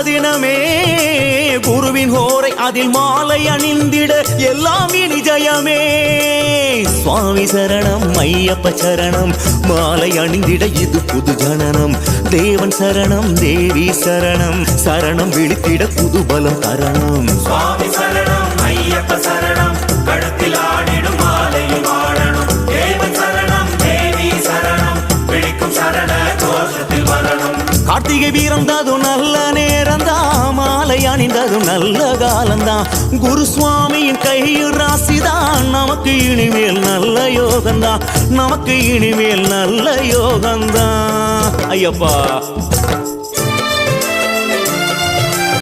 தினமே குருவின் ஹோரை அதில் மாலை அணிந்திட எல்லாம் இனி ஜயமே. சுவாமி சரணம் ஐயப்ப சரணம் மாலை அணிந்திட இது புது ஜனனம். தேவன் சரணம் தேவி சரணம் சரணம் விழித்திட புது பலம் தரணம். சுவாமி சரணம் ஐயப்ப சரணம் கழுத்தில் ஆடிடும் மாலையில் வாழணும். தேவன் சரணம் தேவி சரணம் பிடிக்கும் சரண கோஷத்தில் வரணும். கார்த்திகை வீரந்ததும் நல்ல நேரம்தான் மாலை அணிந்ததும் நல்ல காலந்தான். குரு சுவாமியின் கையில் ராசிதான் நமக்கு இனிமேல் நல்ல யோகந்தான். நமக்கு இனிமேல் நல்ல யோகந்தான். ஐயப்பா